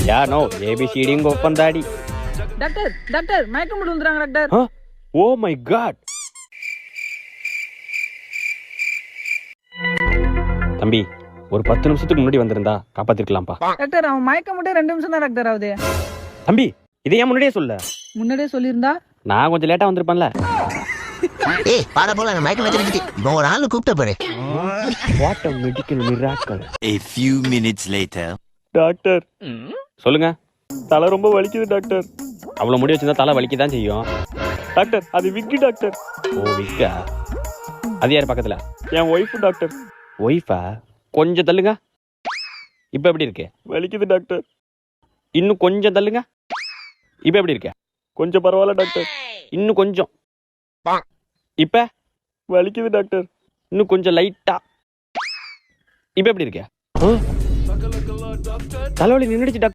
யா no ஏபிசிடிங்க ஒப்பந்தாடி. Doctor doctor மயக்கம் போட்டு வந்துறாங்க டாக்டர். Oh my God. தம்பி ஒரு 10 நிமிஷத்துக்கு முன்னாடி வந்திருந்தா காப்பாத்திருக்கலாம்ப்பா. டாக்டர் அவன் மயக்கம் மட்டும் 2 நிமிஷம் தான் டாக்டர் ஆகுது. தம்பி இதை ஏன் முன்னாடியே சொல்ல? முன்னாடியே சொல்லியிருந்தா நான் கொஞ்சம் லேட்டா வந்திருப்பேன்ல. ஏய் பாட போல மயக்கம் வச்சிருக்கீ. இப்போ ஒரு ஆளு கூப்பிட்ட பாரு. What a medical miracle. A few minutes later. Doctor சொல்லுங்க. தலை ரொம்ப வலிக்குது டாக்டர். அவ்வளவு முடி வச்சிருந்தா தலை வலிக்க தான் செய்யும். டாக்டர் அது விக்கி டாக்டர். ஓ விக்கா. அது யார் பக்கத்துல? என் ஒய்ஃப் டாக்டர். ஒய்ஃபா? கொஞ்சம் தள்ளுங்க. இப்ப எப்படி இருக்கு? வலிக்குது டாக்டர். இன்னும் கொஞ்சம் தள்ளுங்க. இப்ப எப்படி இருக்கு? கொஞ்சம் பரவாயில்ல டாக்டர். இன்னும் கொஞ்சம். இப்ப வலிக்குது டாக்டர். இன்னும் கொஞ்சம் லைட்டா. இப்ப எப்படி இருக்கு? தலைவலி நின்னுடுச்சு டாக்டர்.